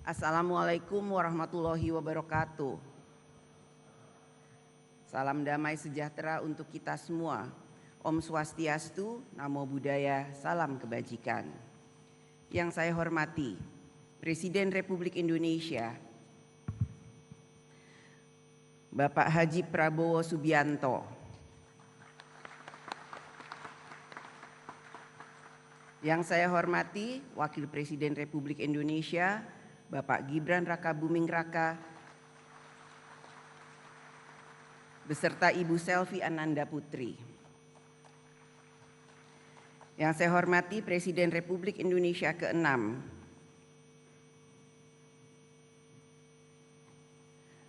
Assalamualaikum warahmatullahi wabarakatuh. Salam damai sejahtera untuk kita semua. Om Swastiastu, Namo Buddhaya, salam kebajikan. Yang saya hormati Presiden Republik Indonesia Bapak Haji Prabowo Subianto, yang saya hormati Wakil Presiden Republik Indonesia Bapak Gibran Rakabuming Raka beserta Ibu Selvi Ananda Putri. Yang saya hormati Presiden Republik Indonesia ke-6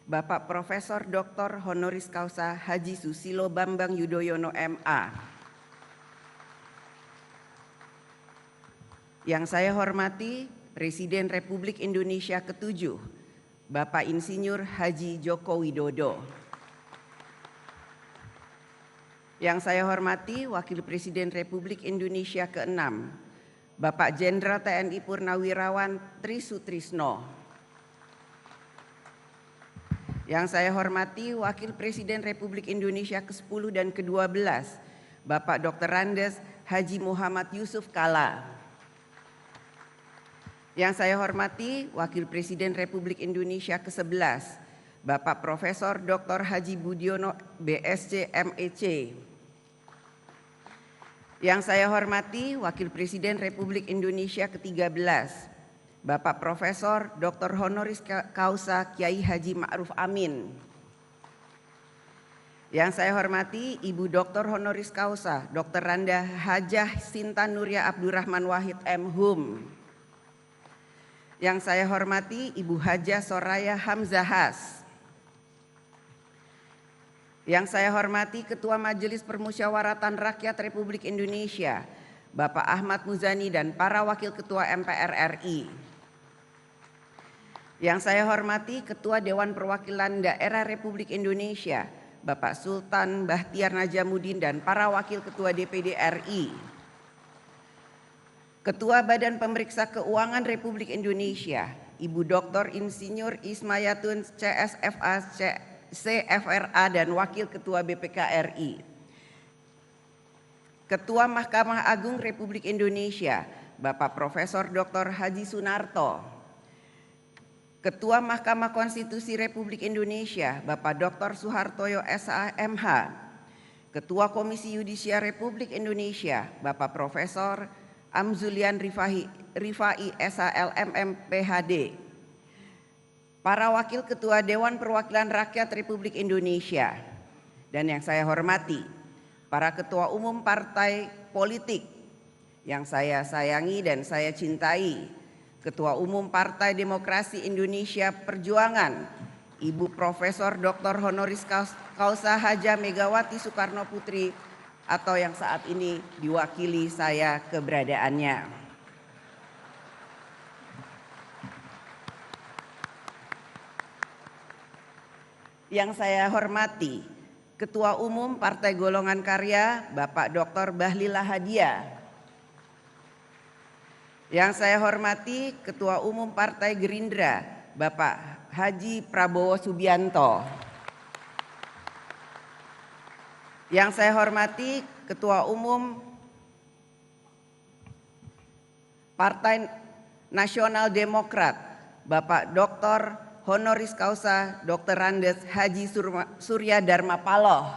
Bapak Profesor Dr. Honoris Causa Haji Susilo Bambang Yudhoyono MA. Yang saya hormati Presiden Republik Indonesia ke-7 Bapak Insinyur Haji Joko Widodo. Yang saya hormati Wakil Presiden Republik Indonesia ke-6 Bapak Jenderal TNI Purnawirawan Tri Sutrisno. Yang saya hormati Wakil Presiden Republik Indonesia ke-10 dan ke-12 Bapak Dr. Andes Haji Muhammad Yusuf Kalla. Yang saya hormati Wakil Presiden Republik Indonesia ke-11 Bapak Profesor Dr. Haji Budiono BSc MEC. Yang saya hormati Wakil Presiden Republik Indonesia ke-13 Bapak Profesor Dr. Honoris Causa Kiai Haji Ma'ruf Amin. Yang saya hormati Ibu Dr. Honoris Causa Dr. Randa Hajah Sinta Nuria Abdurrahman Wahid M.Hum. Yang saya hormati Ibu Hajah Soraya Hamzahas. Yang saya hormati Ketua Majelis Permusyawaratan Rakyat Republik Indonesia Bapak Ahmad Muzani dan para Wakil Ketua MPR RI. Yang saya hormati Ketua Dewan Perwakilan Daerah Republik Indonesia Bapak Sultan Bahtiar Najamuddin dan para Wakil Ketua DPD RI. Ketua Badan Pemeriksa Keuangan Republik Indonesia Ibu Dr. Insinyur Ismayatun CSFA CFRA dan Wakil Ketua BPK RI. Ketua Mahkamah Agung Republik Indonesia Bapak Profesor Dr. Haji Sunarto. Ketua Mahkamah Konstitusi Republik Indonesia Bapak Dr. Suhartoyo SAMH. Ketua Komisi Yudisial Republik Indonesia Bapak Profesor Amzulian Rifai SHLMM PhD. Para Wakil Ketua Dewan Perwakilan Rakyat Republik Indonesia. Dan yang saya hormati para Ketua Umum Partai Politik yang saya sayangi dan saya cintai. Ketua Umum Partai Demokrasi Indonesia Perjuangan Ibu Profesor Dr. Honoris Causa Haja Megawati Soekarno Putri atau yang saat ini diwakili saya keberadaannya. Yang saya hormati Ketua Umum Partai Golongan Karya Bapak Dr. Bahlil Lahadiah. Yang saya hormati Ketua Umum Partai Gerindra Bapak Haji Prabowo Subianto. Yang saya hormati Ketua Umum Partai Nasional Demokrat Bapak Dr. Honoris Causa Dr. Andes Haji Surya Dharma Paloh.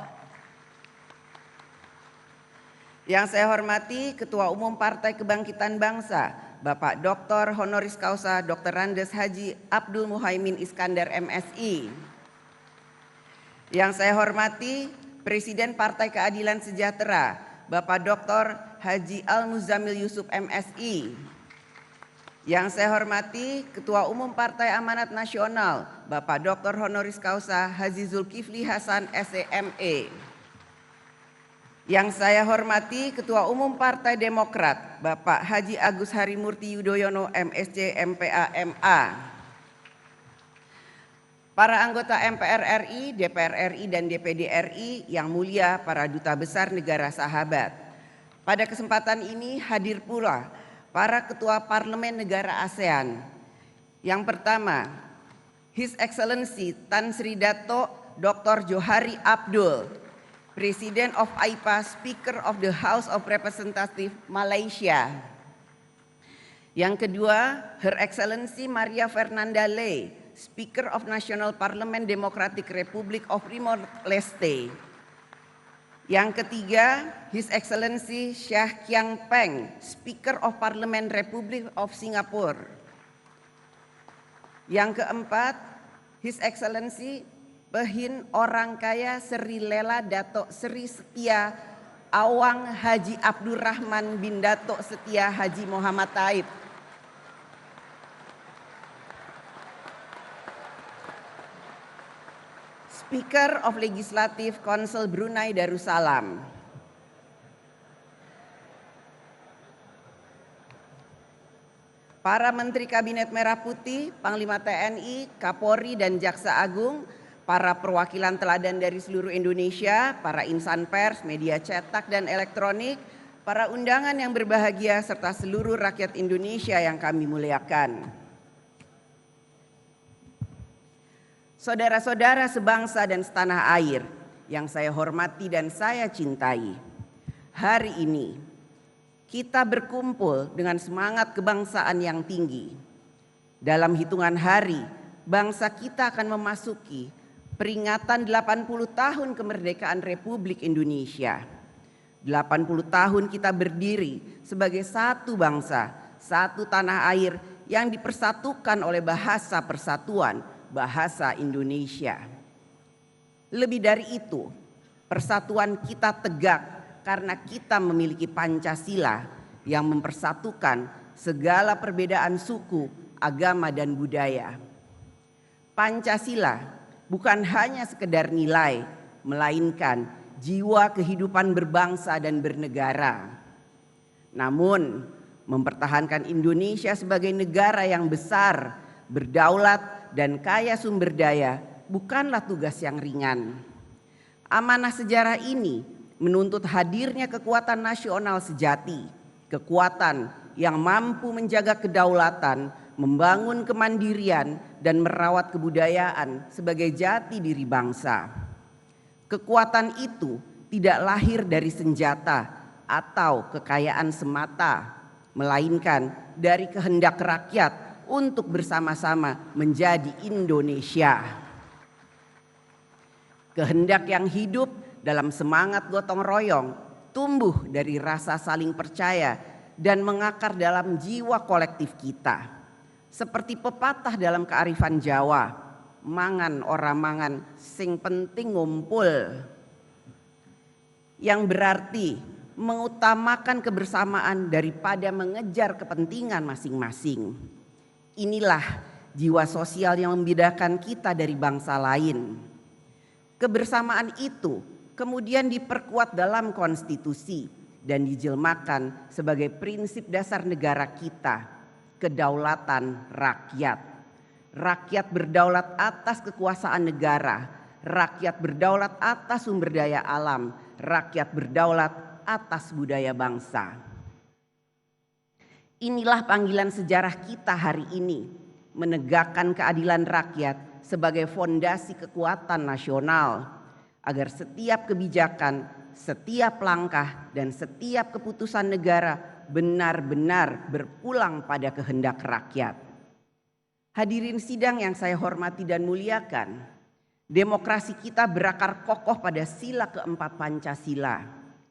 Yang saya hormati Ketua Umum Partai Kebangkitan Bangsa Bapak Dr. Honoris Causa Dr. Andes Haji Abdul Muhaimin Iskandar MSI. Yang saya hormati Presiden Partai Keadilan Sejahtera Bapak Dr. Haji Al-Muzamil Yusuf MSI. Yang saya hormati Ketua Umum Partai Amanat Nasional Bapak Dr. Honoris Causa Haji Zulkifli Hasan SEME. Yang saya hormati Ketua Umum Partai Demokrat Bapak Haji Agus Harimurti Yudhoyono MSc MPA MA. Para anggota MPR RI, DPR RI, dan DPD RI yang mulia para duta besar negara sahabat. Pada kesempatan ini hadir pula para ketua parlemen negara ASEAN Yang pertama, His Excellency Tan Sri Dato Dr. Johari Abdul, President of AIPA, Speaker of the House of Representatives Malaysia. Yang kedua, Her Excellency Maria Fernanda Lei, Speaker of National Parliament Democratic Republic of Timor-Leste. Yang ketiga, His Excellency Shah Kiang Peng, Speaker of Parliament Republic of Singapore. Yang keempat, His Excellency Pehin Orang Kaya Sri Lela Dato Sri Setia Awang Haji Abdurrahman bin Dato Setia Haji Muhammad Taib. Speaker of Legislative Council Brunei Darussalam. Para Menteri Kabinet Merah Putih, Panglima TNI, Kapolri dan Jaksa Agung, para perwakilan teladan dari seluruh Indonesia, para insan pers, media cetak dan elektronik, para undangan yang berbahagia serta seluruh rakyat Indonesia yang kami muliakan. Saudara-saudara sebangsa dan setanah air yang saya hormati dan saya cintai, hari ini kita berkumpul dengan semangat kebangsaan yang tinggi. Dalam hitungan hari, bangsa kita akan memasuki peringatan 80 tahun kemerdekaan Republik Indonesia. 80 tahun kita berdiri sebagai satu bangsa, satu tanah air yang dipersatukan oleh bahasa persatuan, bahasa Indonesia. Lebih dari itu, persatuan kita tegak karena kita memiliki Pancasila yang mempersatukan segala perbedaan suku, agama, dan budaya. Pancasila bukan hanya sekedar nilai, melainkan jiwa kehidupan berbangsa dan bernegara. Namun, mempertahankan Indonesia sebagai negara yang besar, berdaulat, dan kaya sumber daya bukanlah tugas yang ringan. Amanah sejarah ini menuntut hadirnya kekuatan nasional sejati, kekuatan yang mampu menjaga kedaulatan, membangun kemandirian, dan merawat kebudayaan sebagai jati diri bangsa. Kekuatan itu tidak lahir dari senjata atau kekayaan semata, melainkan dari kehendak rakyat untuk bersama-sama menjadi Indonesia. Kehendak yang hidup dalam semangat gotong royong, tumbuh dari rasa saling percaya dan mengakar dalam jiwa kolektif kita. Seperti pepatah dalam kearifan Jawa, mangan ora mangan sing penting ngumpul, yang berarti mengutamakan kebersamaan daripada mengejar kepentingan masing-masing. Inilah jiwa sosial yang membedakan kita dari bangsa lain. Kebersamaan itu kemudian diperkuat dalam konstitusi dan dijelmakan sebagai prinsip dasar negara kita, kedaulatan rakyat. Rakyat berdaulat atas kekuasaan negara, rakyat berdaulat atas sumber daya alam, rakyat berdaulat atas budaya bangsa. Inilah panggilan sejarah kita hari ini, menegakkan keadilan rakyat sebagai fondasi kekuatan nasional, agar setiap kebijakan, setiap langkah, dan setiap keputusan negara benar-benar berpulang pada kehendak rakyat. Hadirin sidang yang saya hormati dan muliakan, demokrasi kita berakar kokoh pada sila keempat Pancasila,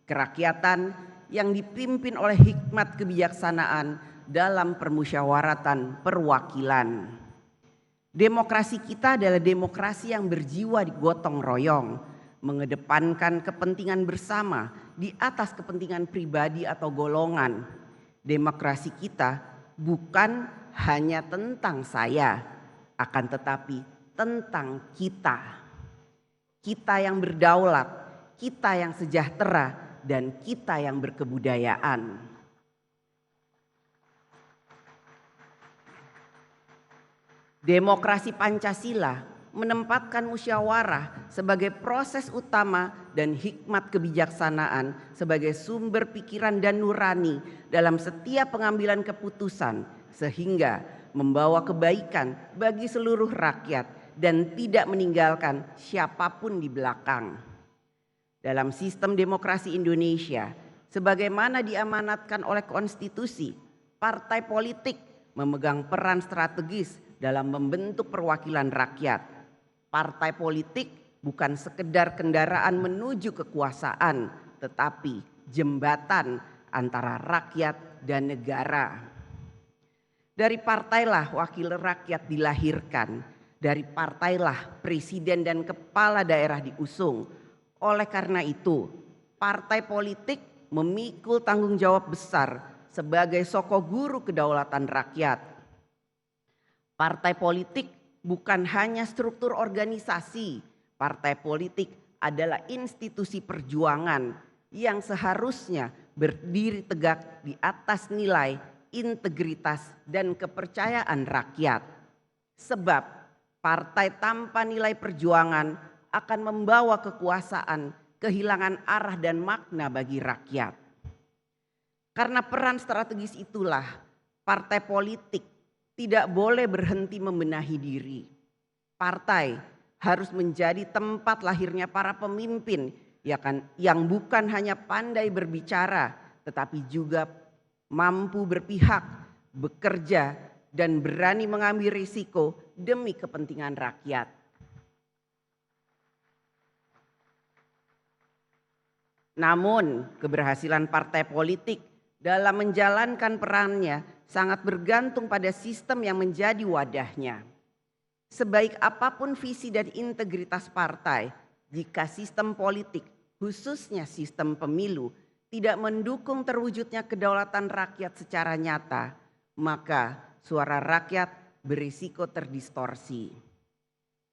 kerakyatan yang dipimpin oleh hikmat kebijaksanaan dalam permusyawaratan perwakilan. Demokrasi kita adalah demokrasi yang berjiwa gotong royong, mengedepankan kepentingan bersama di atas kepentingan pribadi atau golongan. Demokrasi kita bukan hanya tentang saya, akan tetapi tentang kita. Kita yang berdaulat, kita yang sejahtera, dan kita yang berkebudayaan. Demokrasi Pancasila menempatkan musyawarah sebagai proses utama dan hikmat kebijaksanaan sebagai sumber pikiran dan nurani dalam setiap pengambilan keputusan, sehingga membawa kebaikan bagi seluruh rakyat dan tidak meninggalkan siapapun di belakang. Dalam sistem demokrasi Indonesia, sebagaimana diamanatkan oleh konstitusi, partai politik memegang peran strategis dalam membentuk perwakilan rakyat. Partai politik bukan sekedar kendaraan menuju kekuasaan, tetapi jembatan antara rakyat dan negara. Dari partailah wakil rakyat dilahirkan, dari partailah presiden dan kepala daerah diusung. Oleh karena itu, partai politik memikul tanggung jawab besar sebagai soko guru kedaulatan rakyat. Partai politik bukan hanya struktur organisasi, partai politik adalah institusi perjuangan yang seharusnya berdiri tegak di atas nilai, integritas, dan kepercayaan rakyat. Sebab partai tanpa nilai perjuangan akan membawa kekuasaan kehilangan arah dan makna bagi rakyat. Karena peran strategis itulah, partai politik tidak boleh berhenti membenahi diri. Partai harus menjadi tempat lahirnya para pemimpin yang bukan hanya pandai berbicara, tetapi juga mampu berpihak, bekerja, dan berani mengambil risiko demi kepentingan rakyat. Namun, keberhasilan partai politik dalam menjalankan perannya sangat bergantung pada sistem yang menjadi wadahnya. Sebaik apapun visi dan integritas partai, jika sistem politik, khususnya sistem pemilu, tidak mendukung terwujudnya kedaulatan rakyat secara nyata, maka suara rakyat berisiko terdistorsi.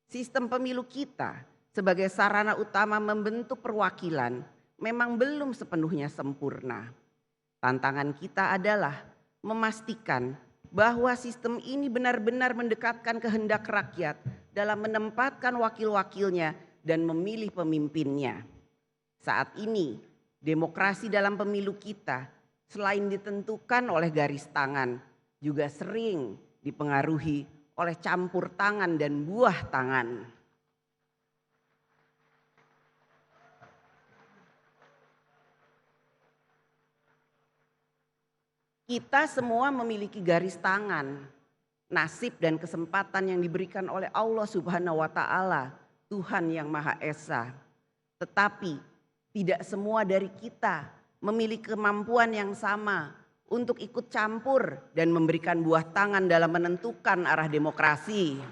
Sistem pemilu kita sebagai sarana utama membentuk perwakilan memang belum sepenuhnya sempurna. Tantangan kita adalah memastikan bahwa sistem ini benar-benar mendekatkan kehendak rakyat dalam menempatkan wakil-wakilnya dan memilih pemimpinnya. Saat ini, demokrasi dalam pemilu kita selain ditentukan oleh garis tangan, juga sering dipengaruhi oleh campur tangan dan buah tangan. Kita semua memiliki garis tangan, nasib dan kesempatan yang diberikan oleh Allah Subhanahu wa Ta'ala, Tuhan yang Maha Esa. Tetapi tidak semua dari kita memiliki kemampuan yang sama untuk ikut campur dan memberikan buah tangan dalam menentukan arah demokrasi.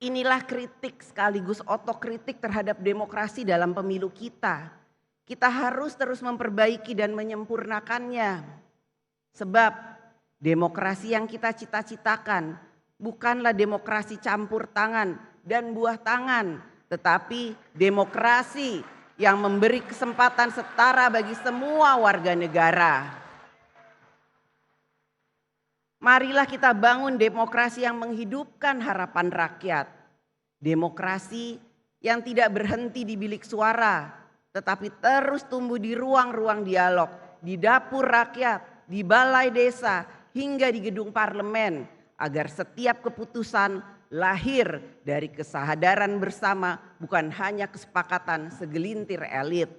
Inilah kritik sekaligus otokritik terhadap demokrasi dalam pemilu kita. Kita harus terus memperbaiki dan menyempurnakannya. Sebab demokrasi yang kita cita-citakan bukanlah demokrasi campur tangan dan buah tangan, tetapi demokrasi yang memberi kesempatan setara bagi semua warga negara. Marilah kita bangun demokrasi yang menghidupkan harapan rakyat. Demokrasi yang tidak berhenti di bilik suara, tetapi terus tumbuh di ruang-ruang dialog, di dapur rakyat, di balai desa, hingga di gedung parlemen, agar setiap keputusan lahir dari kesadaran bersama, bukan hanya kesepakatan segelintir elit.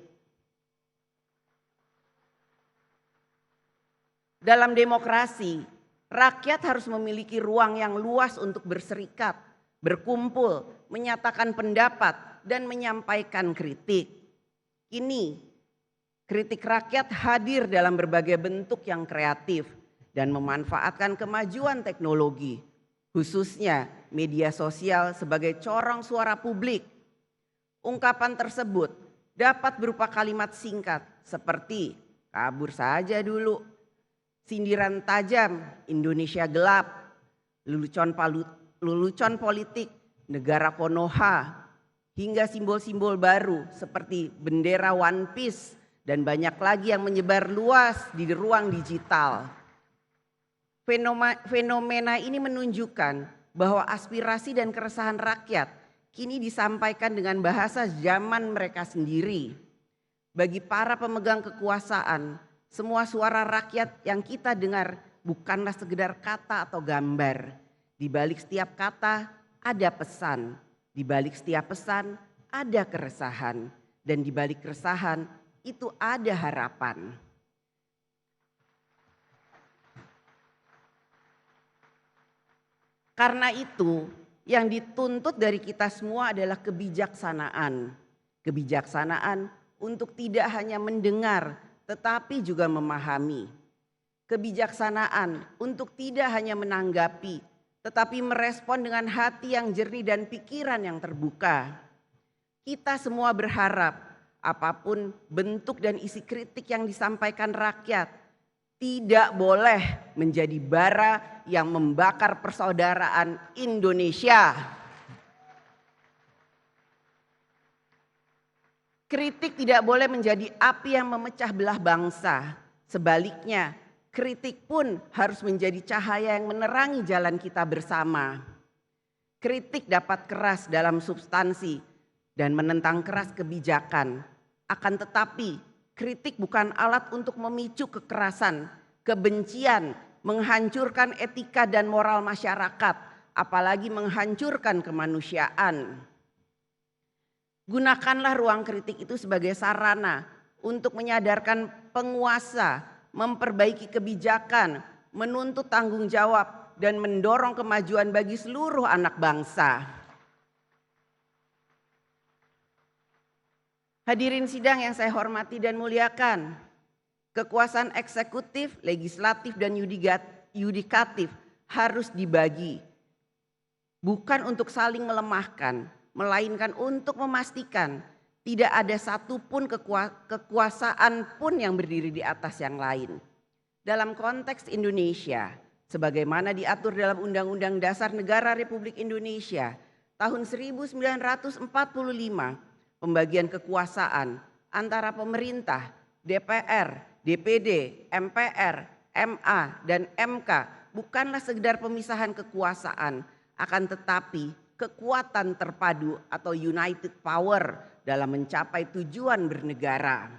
Dalam demokrasi, rakyat harus memiliki ruang yang luas untuk berserikat, berkumpul, menyatakan pendapat, dan menyampaikan kritik. Kini, kritik rakyat hadir dalam berbagai bentuk yang kreatif dan memanfaatkan kemajuan teknologi, khususnya media sosial sebagai corong suara publik. Ungkapan tersebut dapat berupa kalimat singkat seperti kabur saja dulu, sindiran tajam, Indonesia gelap, lelucon politik, negara Konoha, hingga simbol-simbol baru seperti bendera One Piece dan banyak lagi yang menyebar luas di ruang digital. Fenomena ini menunjukkan bahwa aspirasi dan keresahan rakyat kini disampaikan dengan bahasa zaman mereka sendiri. Bagi para pemegang kekuasaan, semua suara rakyat yang kita dengar bukanlah sekedar kata atau gambar. Di balik setiap kata ada pesan, di balik setiap pesan ada keresahan, dan di balik keresahan itu ada harapan. Karena itu, yang dituntut dari kita semua adalah kebijaksanaan. Kebijaksanaan untuk tidak hanya mendengar, tetapi juga memahami. Kebijaksanaan untuk tidak hanya menanggapi, tetapi merespon dengan hati yang jernih dan pikiran yang terbuka. Kita semua berharap apapun bentuk dan isi kritik yang disampaikan rakyat tidak boleh menjadi bara yang membakar persaudaraan Indonesia. Kritik tidak boleh menjadi api yang memecah belah bangsa. Sebaliknya, kritik pun harus menjadi cahaya yang menerangi jalan kita bersama. Kritik dapat keras dalam substansi dan menentang keras kebijakan. Akan tetapi, kritik bukan alat untuk memicu kekerasan, kebencian, menghancurkan etika dan moral masyarakat, apalagi menghancurkan kemanusiaan. Gunakanlah ruang kritik itu sebagai sarana untuk menyadarkan penguasa, memperbaiki kebijakan, menuntut tanggung jawab, dan mendorong kemajuan bagi seluruh anak bangsa. Hadirin sidang yang saya hormati dan muliakan, kekuasaan eksekutif, legislatif, dan yudikatif harus dibagi. Bukan untuk saling melemahkan, melainkan untuk memastikan tidak ada satupun kekuasaan pun yang berdiri di atas yang lain. Dalam konteks Indonesia, sebagaimana diatur dalam Undang-Undang Dasar Negara Republik Indonesia tahun 1945, pembagian kekuasaan antara pemerintah, DPR, DPD, MPR, MA, dan MK bukanlah sekedar pemisahan kekuasaan, akan tetapi kekuatan terpadu atau united power dalam mencapai tujuan bernegara.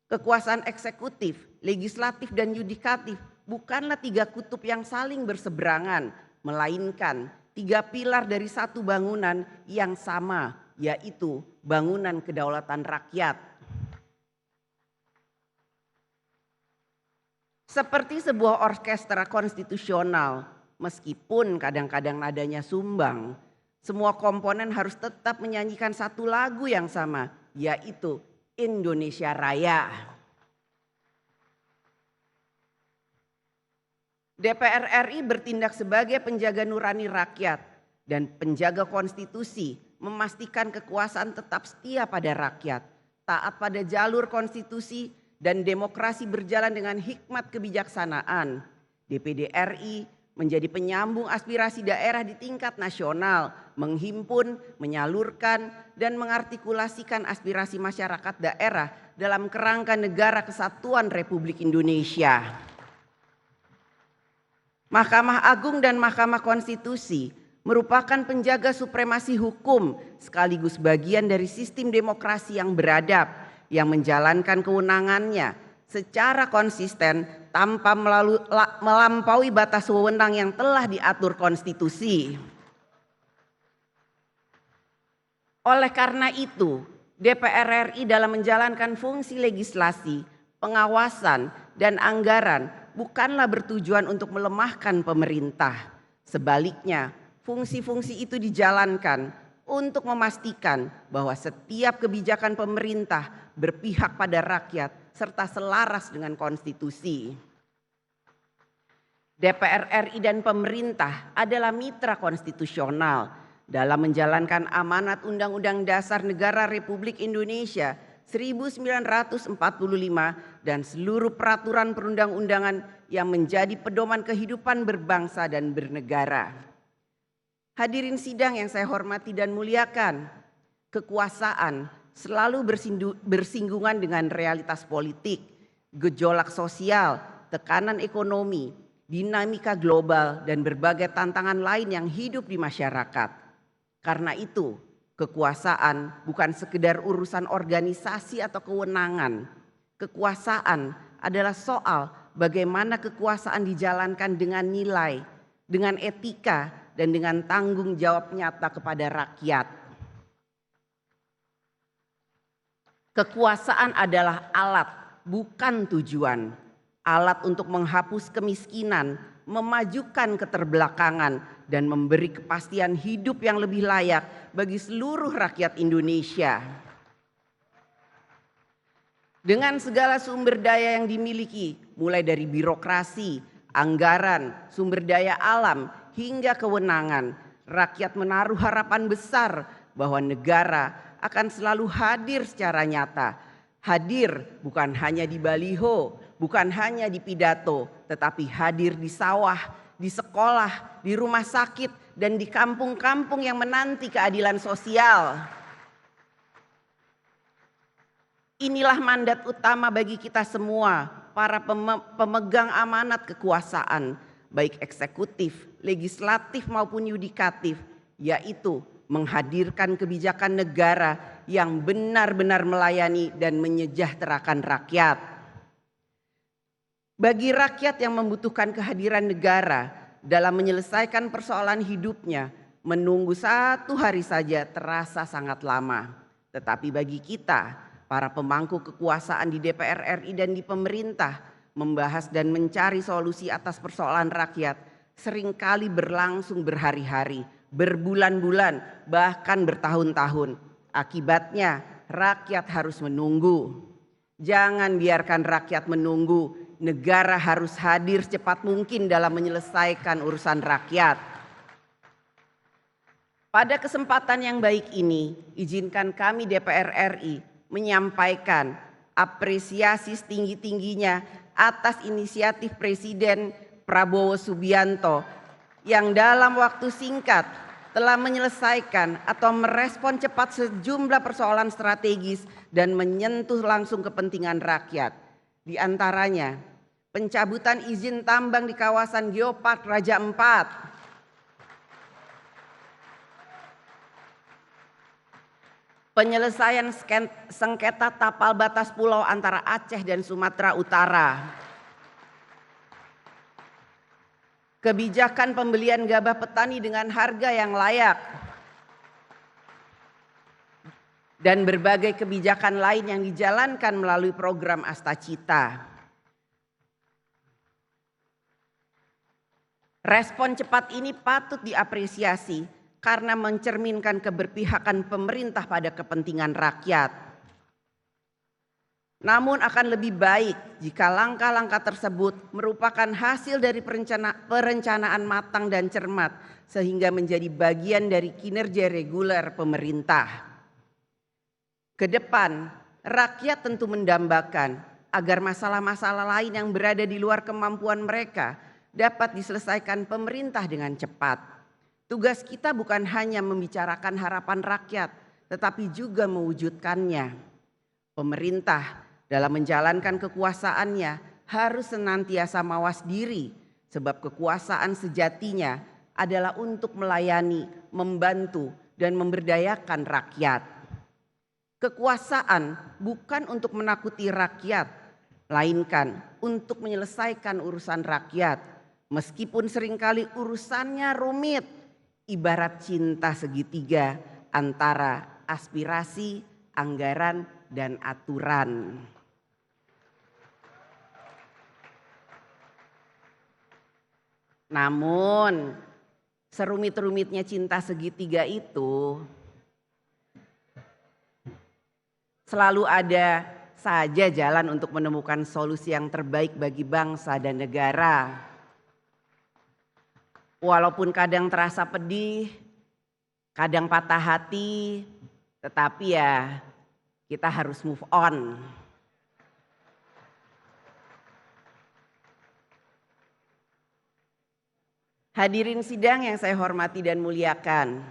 Kekuasaan eksekutif, legislatif, dan yudikatif bukanlah tiga kutub yang saling berseberangan, melainkan tiga pilar dari satu bangunan yang sama, yaitu bangunan kedaulatan rakyat. Seperti sebuah orkestra konstitusional, meskipun kadang-kadang nadanya sumbang, semua komponen harus tetap menyanyikan satu lagu yang sama, yaitu Indonesia Raya. DPR RI bertindak sebagai penjaga nurani rakyat dan penjaga konstitusi, memastikan kekuasaan tetap setia pada rakyat, taat pada jalur konstitusi, dan demokrasi berjalan dengan hikmat kebijaksanaan. DPD RI menjadi penyambung aspirasi daerah di tingkat nasional, menghimpun, menyalurkan, dan mengartikulasikan aspirasi masyarakat daerah dalam kerangka Negara Kesatuan Republik Indonesia. Mahkamah Agung dan Mahkamah Konstitusi merupakan penjaga supremasi hukum sekaligus bagian dari sistem demokrasi yang beradab yang menjalankan kewenangannya secara konsisten tanpa melampaui batas wewenang yang telah diatur konstitusi. Oleh karena itu, DPR RI dalam menjalankan fungsi legislasi, pengawasan, dan anggaran bukanlah bertujuan untuk melemahkan pemerintah. Sebaliknya, fungsi-fungsi itu dijalankan untuk memastikan bahwa setiap kebijakan pemerintah berpihak pada rakyat serta selaras dengan konstitusi. DPR RI dan pemerintah adalah mitra konstitusional dalam menjalankan amanat Undang-Undang Dasar Negara Republik Indonesia 1945 dan seluruh peraturan perundang-undangan yang menjadi pedoman kehidupan berbangsa dan bernegara. Hadirin sidang yang saya hormati dan muliakan, kekuasaan selalu bersinggungan dengan realitas politik, gejolak sosial, tekanan ekonomi, dinamika global, dan berbagai tantangan lain yang hidup di masyarakat. Karena itu, kekuasaan bukan sekedar urusan organisasi atau kewenangan. Kekuasaan adalah soal bagaimana kekuasaan dijalankan dengan nilai, dengan etika, dan dengan tanggung jawab nyata kepada rakyat. Kekuasaan adalah alat, bukan tujuan. Alat untuk menghapus kemiskinan, memajukan keterbelakangan, dan memberi kepastian hidup yang lebih layak bagi seluruh rakyat Indonesia. Dengan segala sumber daya yang dimiliki, mulai dari birokrasi, anggaran, sumber daya alam, hingga kewenangan, rakyat menaruh harapan besar bahwa negara akan selalu hadir secara nyata. Hadir bukan hanya di baliho, bukan hanya di pidato, tetapi hadir di sawah, di sekolah, di rumah sakit, dan di kampung-kampung yang menanti keadilan sosial. Inilah mandat utama bagi kita semua, para pemegang amanat kekuasaan, baik eksekutif, legislatif maupun yudikatif, yaitu menghadirkan kebijakan negara yang benar-benar melayani dan menyejahterakan rakyat. Bagi rakyat yang membutuhkan kehadiran negara dalam menyelesaikan persoalan hidupnya, menunggu 1 hari saja terasa sangat lama. Tetapi bagi kita, para pemangku kekuasaan di DPR RI dan di pemerintah, membahas dan mencari solusi atas persoalan rakyat seringkali berlangsung berhari-hari, berbulan-bulan, bahkan bertahun-tahun. Akibatnya rakyat harus menunggu. Jangan biarkan rakyat menunggu. Negara harus hadir secepat mungkin dalam menyelesaikan urusan rakyat. Pada kesempatan yang baik ini, izinkan kami DPR RI menyampaikan apresiasi setinggi-tingginya atas inisiatif Presiden Prabowo Subianto yang dalam waktu singkat telah menyelesaikan atau merespon cepat sejumlah persoalan strategis dan menyentuh langsung kepentingan rakyat. Di antaranya pencabutan izin tambang di kawasan Geopark Raja Ampat, penyelesaian sengketa tapal batas pulau antara Aceh dan Sumatera Utara, kebijakan pembelian gabah petani dengan harga yang layak, dan berbagai kebijakan lain yang dijalankan melalui program Astacita. Respon cepat ini patut diapresiasi karena mencerminkan keberpihakan pemerintah pada kepentingan rakyat. Namun akan lebih baik jika langkah-langkah tersebut merupakan hasil dari perencanaan matang dan cermat sehingga menjadi bagian dari kinerja reguler pemerintah. Kedepan, rakyat tentu mendambakan agar masalah-masalah lain yang berada di luar kemampuan mereka dapat diselesaikan pemerintah dengan cepat. Tugas kita bukan hanya membicarakan harapan rakyat, tetapi juga mewujudkannya. Pemerintah dalam menjalankan kekuasaannya harus senantiasa mawas diri, sebab kekuasaan sejatinya adalah untuk melayani, membantu, dan memberdayakan rakyat. Kekuasaan bukan untuk menakuti rakyat, melainkan untuk menyelesaikan urusan rakyat. Meskipun seringkali urusannya rumit, ibarat cinta segitiga antara aspirasi, anggaran, dan aturan. Namun, serumit-rumitnya cinta segitiga itu selalu ada saja jalan untuk menemukan solusi yang terbaik bagi bangsa dan negara. Walaupun kadang terasa pedih, kadang patah hati, tetapi ya kita harus move on. Hadirin sidang yang saya hormati dan muliakan.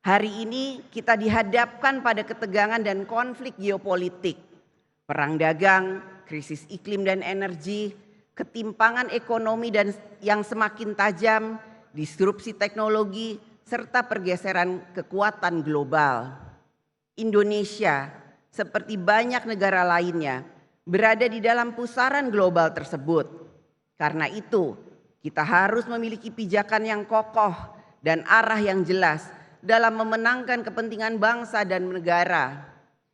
Hari ini kita dihadapkan pada ketegangan dan konflik geopolitik, perang dagang, krisis iklim dan energi, ketimpangan ekonomi dan yang semakin tajam, disrupsi teknologi, serta pergeseran kekuatan global. Indonesia seperti banyak negara lainnya, berada di dalam pusaran global tersebut. Karena itu, kita harus memiliki pijakan yang kokoh dan arah yang jelas dalam memenangkan kepentingan bangsa dan negara.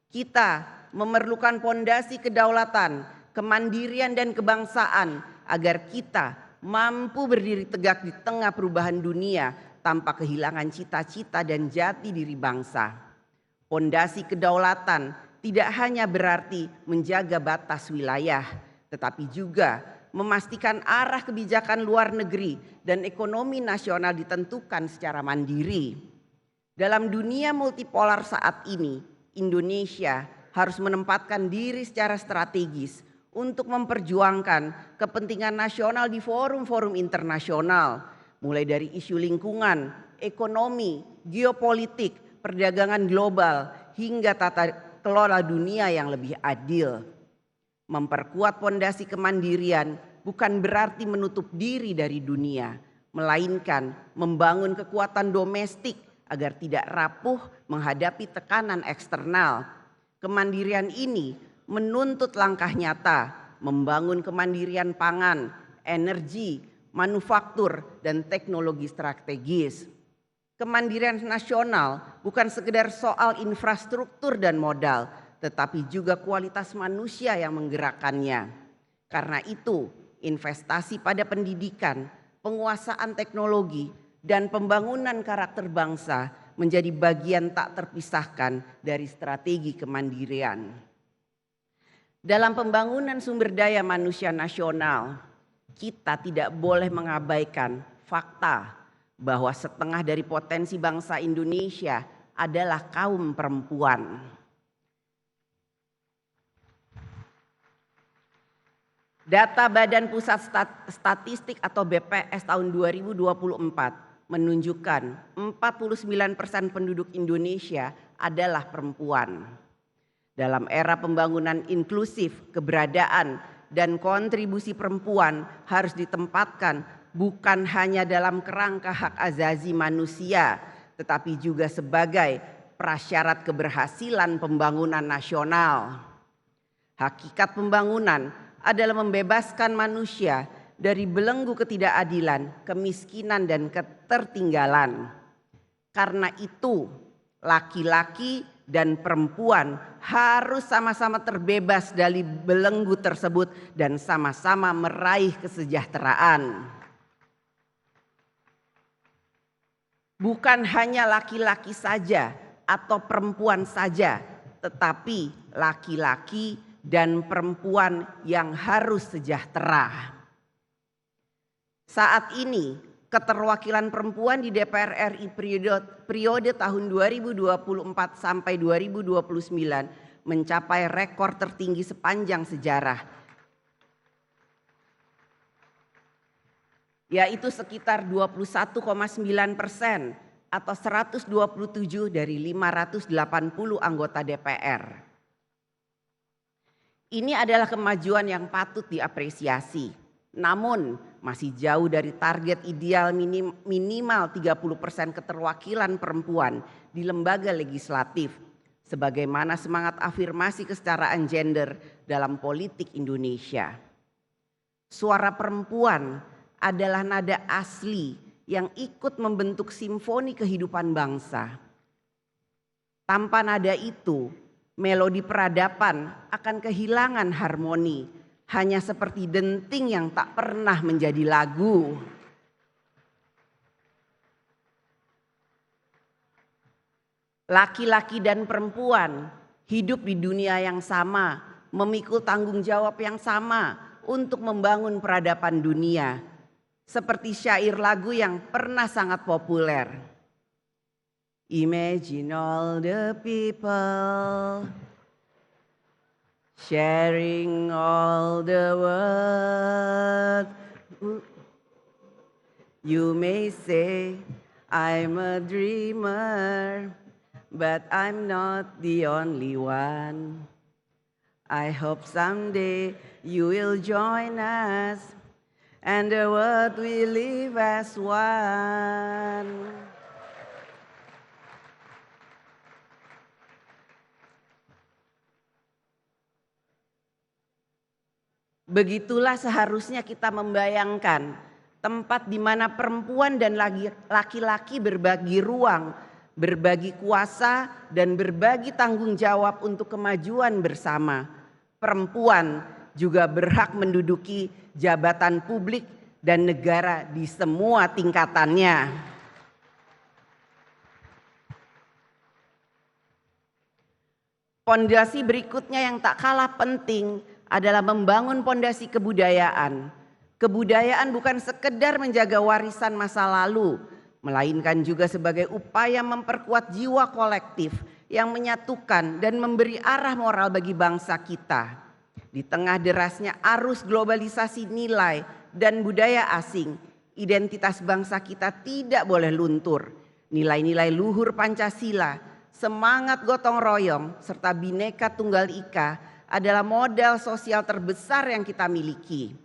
Kita memerlukan pondasi kedaulatan, kemandirian dan kebangsaan agar kita mampu berdiri tegak di tengah perubahan dunia tanpa kehilangan cita-cita dan jati diri bangsa. Pondasi kedaulatan tidak hanya berarti menjaga batas wilayah, tetapi juga memastikan arah kebijakan luar negeri dan ekonomi nasional ditentukan secara mandiri. Dalam dunia multipolar saat ini, Indonesia harus menempatkan diri secara strategis untuk memperjuangkan kepentingan nasional di forum-forum internasional, mulai dari isu lingkungan, ekonomi, geopolitik, perdagangan global, hingga tata kelola dunia yang lebih adil. Memperkuat pondasi kemandirian bukan berarti menutup diri dari dunia, melainkan membangun kekuatan domestik agar tidak rapuh menghadapi tekanan eksternal. Kemandirian ini menuntut langkah nyata, membangun kemandirian pangan, energi, manufaktur, dan teknologi strategis. Kemandirian nasional bukan sekedar soal infrastruktur dan modal, tetapi juga kualitas manusia yang menggerakkannya. Karena itu, investasi pada pendidikan, penguasaan teknologi, dan pembangunan karakter bangsa menjadi bagian tak terpisahkan dari strategi kemandirian. Dalam pembangunan sumber daya manusia nasional, kita tidak boleh mengabaikan fakta bahwa setengah dari potensi bangsa Indonesia adalah kaum perempuan. Data Badan Pusat Statistik atau BPS tahun 2024 menunjukkan 49% penduduk Indonesia adalah perempuan. Dalam era pembangunan inklusif, keberadaan dan kontribusi perempuan harus ditempatkan bukan hanya dalam kerangka hak azazi manusia, tetapi juga sebagai prasyarat keberhasilan pembangunan nasional. Hakikat pembangunan adalah membebaskan manusia dari belenggu ketidakadilan, kemiskinan, dan ketertinggalan. Karena itu, laki-laki dan perempuan harus sama-sama terbebas dari belenggu tersebut dan sama-sama meraih kesejahteraan. Bukan hanya laki-laki saja atau perempuan saja, tetapi laki-laki dan perempuan yang harus sejahtera. Saat ini, keterwakilan perempuan di DPR RI periode tahun 2024 sampai 2029 mencapai rekor tertinggi sepanjang sejarah, yaitu sekitar 21,9% atau 127 dari 580 anggota DPR. Ini adalah kemajuan yang patut diapresiasi. Namun masih jauh dari target ideal minimal 30% keterwakilan perempuan di lembaga legislatif, sebagaimana semangat afirmasi kesetaraan gender dalam politik Indonesia. Suara perempuan adalah nada asli yang ikut membentuk simfoni kehidupan bangsa. Tanpa nada itu, melodi peradaban akan kehilangan harmoni, hanya seperti denting yang tak pernah menjadi lagu. Laki-laki dan perempuan hidup di dunia yang sama, memikul tanggung jawab yang sama untuk membangun peradaban dunia. Seperti syair lagu yang pernah sangat populer. Imagine all the people sharing all the world. You may say I'm a dreamer, but I'm not the only one. I hope someday you will join us and the world will live as one. Begitulah seharusnya kita membayangkan tempat di mana perempuan dan laki-laki berbagi ruang, berbagi kuasa, dan berbagi tanggung jawab untuk kemajuan bersama. Perempuan juga berhak menduduki jabatan publik dan negara di semua tingkatannya. Pondasi berikutnya yang tak kalah penting adalah membangun pondasi kebudayaan. Kebudayaan bukan sekedar menjaga warisan masa lalu, melainkan juga sebagai upaya memperkuat jiwa kolektif yang menyatukan dan memberi arah moral bagi bangsa kita. Di tengah derasnya arus globalisasi nilai dan budaya asing, identitas bangsa kita tidak boleh luntur. Nilai-nilai luhur Pancasila, semangat gotong royong, serta Bhinneka Tunggal Ika adalah modal sosial terbesar yang kita miliki.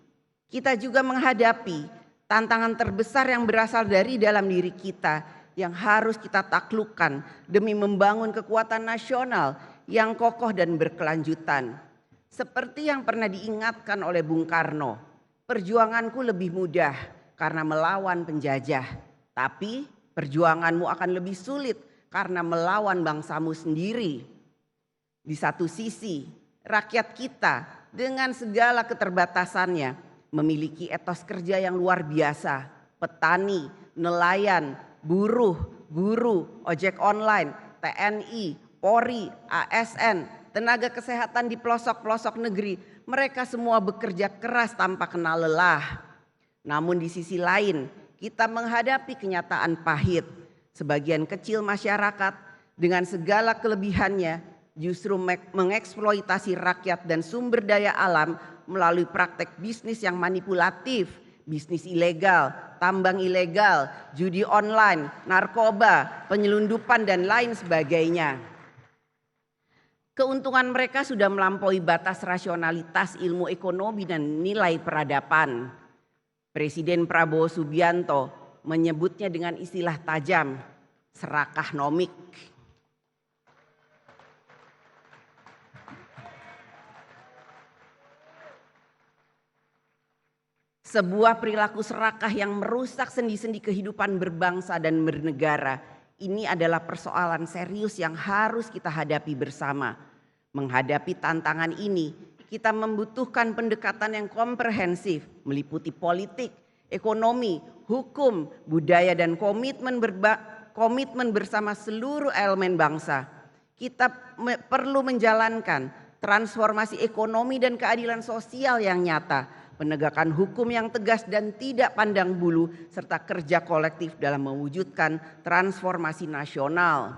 Kita juga menghadapi tantangan terbesar yang berasal dari dalam diri kita yang harus kita taklukkan demi membangun kekuatan nasional yang kokoh dan berkelanjutan. Seperti yang pernah diingatkan oleh Bung Karno, perjuanganku lebih mudah karena melawan penjajah, tapi perjuanganmu akan lebih sulit karena melawan bangsamu sendiri. Di satu sisi, rakyat kita dengan segala keterbatasannya memiliki etos kerja yang luar biasa. Petani, nelayan, buruh, guru, ojek online, TNI, Polri, ASN, tenaga kesehatan di pelosok-pelosok negeri, mereka semua bekerja keras tanpa kenal lelah. Namun di sisi lain, kita menghadapi kenyataan pahit. Sebagian kecil masyarakat dengan segala kelebihannya justru mengeksploitasi rakyat dan sumber daya alam melalui praktek bisnis yang manipulatif, bisnis ilegal, tambang ilegal, judi online, narkoba, penyelundupan dan lain sebagainya. Keuntungan mereka sudah melampaui batas rasionalitas ilmu ekonomi dan nilai peradaban. Presiden Prabowo Subianto menyebutnya dengan istilah tajam, serakah nomik. Sebuah perilaku serakah yang merusak sendi-sendi kehidupan berbangsa dan bernegara. Ini adalah persoalan serius yang harus kita hadapi bersama. Menghadapi tantangan ini, kita membutuhkan pendekatan yang komprehensif, meliputi politik, ekonomi, hukum, budaya, dan komitmen bersama seluruh elemen bangsa. Kita perlu menjalankan transformasi ekonomi dan keadilan sosial yang nyata, penegakan hukum yang tegas dan tidak pandang bulu, serta kerja kolektif dalam mewujudkan transformasi nasional.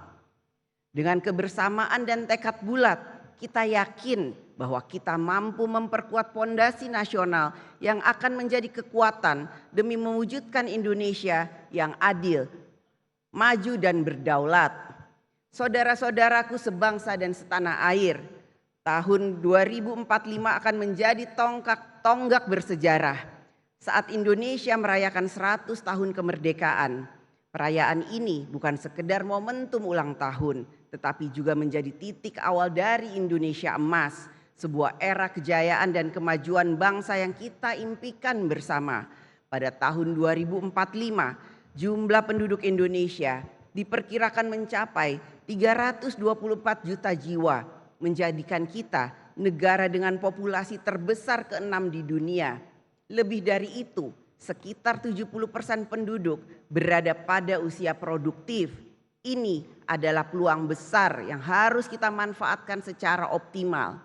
Dengan kebersamaan dan tekad bulat, kita yakin bahwa kita mampu memperkuat pondasi nasional yang akan menjadi kekuatan demi mewujudkan Indonesia yang adil, maju dan berdaulat. Saudara-saudaraku sebangsa dan setanah air, tahun 2045 akan menjadi tonggak bersejarah saat Indonesia merayakan 100 tahun kemerdekaan. Perayaan ini bukan sekedar momentum ulang tahun, tetapi juga menjadi titik awal dari Indonesia emas, sebuah era kejayaan dan kemajuan bangsa yang kita impikan bersama. Pada tahun 2045, jumlah penduduk Indonesia diperkirakan mencapai 324 juta jiwa, menjadikan kita negara dengan populasi terbesar ke-6 di dunia. Lebih dari itu, sekitar 70% penduduk berada pada usia produktif. Ini adalah peluang besar yang harus kita manfaatkan secara optimal.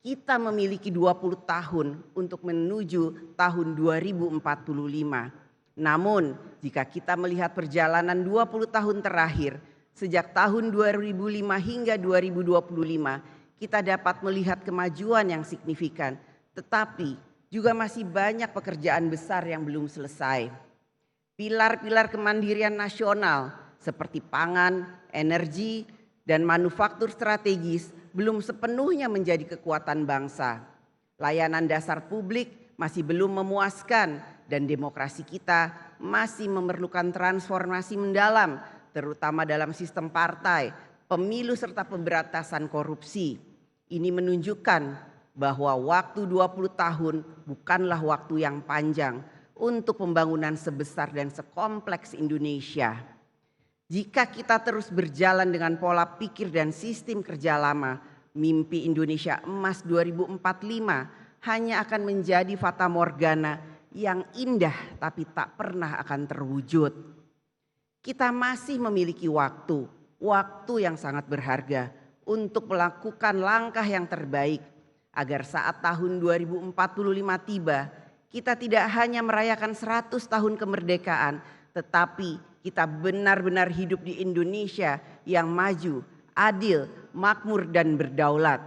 Kita memiliki 20 tahun untuk menuju tahun 2045. Namun, jika kita melihat perjalanan 20 tahun terakhir, sejak tahun 2005 hingga 2025, kita dapat melihat kemajuan yang signifikan, tetapi juga masih banyak pekerjaan besar yang belum selesai. Pilar-pilar kemandirian nasional seperti pangan, energi, dan manufaktur strategis belum sepenuhnya menjadi kekuatan bangsa. Layanan dasar publik masih belum memuaskan dan demokrasi kita masih memerlukan transformasi mendalam, terutama dalam sistem partai, pemilu serta pemberantasan korupsi. Ini menunjukkan bahwa waktu 20 tahun bukanlah waktu yang panjang untuk pembangunan sebesar dan sekompleks Indonesia. Jika kita terus berjalan dengan pola pikir dan sistem kerja lama, mimpi Indonesia Emas 2045 hanya akan menjadi fata morgana yang indah tapi tak pernah akan terwujud. Kita masih memiliki waktu yang sangat berharga untuk melakukan langkah yang terbaik agar saat tahun 2045 tiba, kita tidak hanya merayakan 100 tahun kemerdekaan, tetapi kita benar-benar hidup di Indonesia yang maju, adil, makmur dan berdaulat.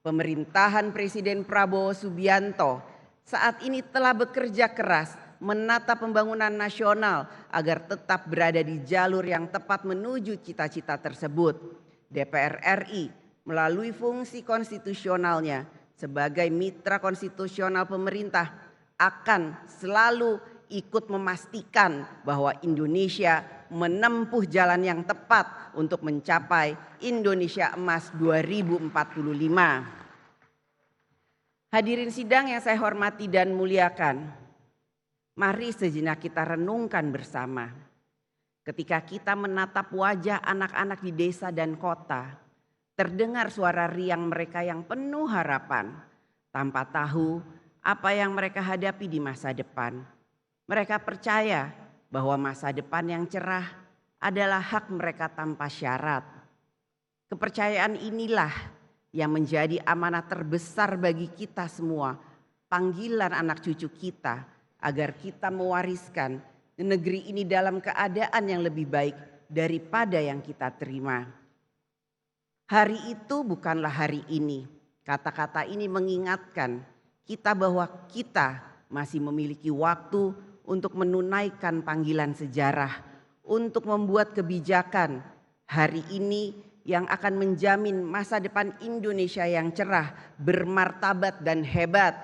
Pemerintahan Presiden Prabowo Subianto saat ini telah bekerja keras menata pembangunan nasional agar tetap berada di jalur yang tepat menuju cita-cita tersebut. DPR RI melalui fungsi konstitusionalnya sebagai mitra konstitusional pemerintah akan selalu ikut memastikan bahwa Indonesia menempuh jalan yang tepat untuk mencapai Indonesia Emas 2045. Hadirin sidang yang saya hormati dan muliakan, mari sejenak kita renungkan bersama. Ketika kita menatap wajah anak-anak di desa dan kota, terdengar suara riang mereka yang penuh harapan, tanpa tahu apa yang mereka hadapi di masa depan. Mereka percaya bahwa masa depan yang cerah adalah hak mereka tanpa syarat. Kepercayaan inilah yang menjadi amanah terbesar bagi kita semua, panggilan anak cucu kita, agar kita mewariskan negeri ini dalam keadaan yang lebih baik daripada yang kita terima. Hari itu bukanlah hari ini. Kata-kata ini mengingatkan kita bahwa kita masih memiliki waktu untuk menunaikan panggilan sejarah, untuk membuat kebijakan hari ini yang akan menjamin masa depan Indonesia yang cerah, bermartabat dan hebat.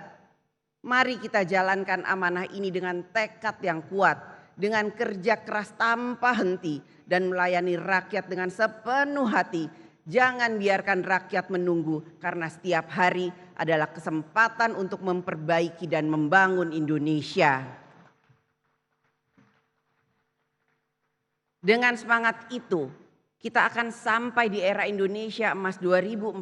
Mari kita jalankan amanah ini dengan tekad yang kuat, dengan kerja keras tanpa henti dan melayani rakyat dengan sepenuh hati. Jangan biarkan rakyat menunggu, karena setiap hari adalah kesempatan untuk memperbaiki dan membangun Indonesia. Dengan semangat itu, kita akan sampai di era Indonesia Emas 2045,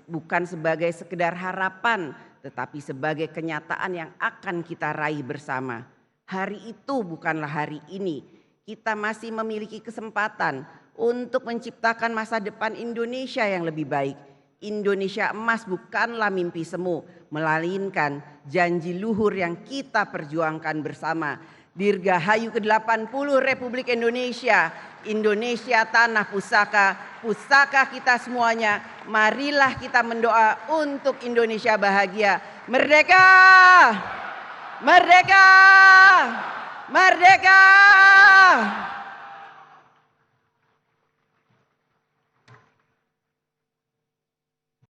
bukan sebagai sekedar harapan, tetapi sebagai kenyataan yang akan kita raih bersama. Hari itu bukanlah hari ini. Kita masih memiliki kesempatan untuk menciptakan masa depan Indonesia yang lebih baik. Indonesia Emas bukanlah mimpi semu, melainkan janji luhur yang kita perjuangkan bersama. Dirgahayu ke-80 Republik Indonesia, Indonesia tanah pusaka, pusaka kita semuanya. Marilah kita mendoa untuk Indonesia bahagia. Merdeka! Merdeka! Merdeka!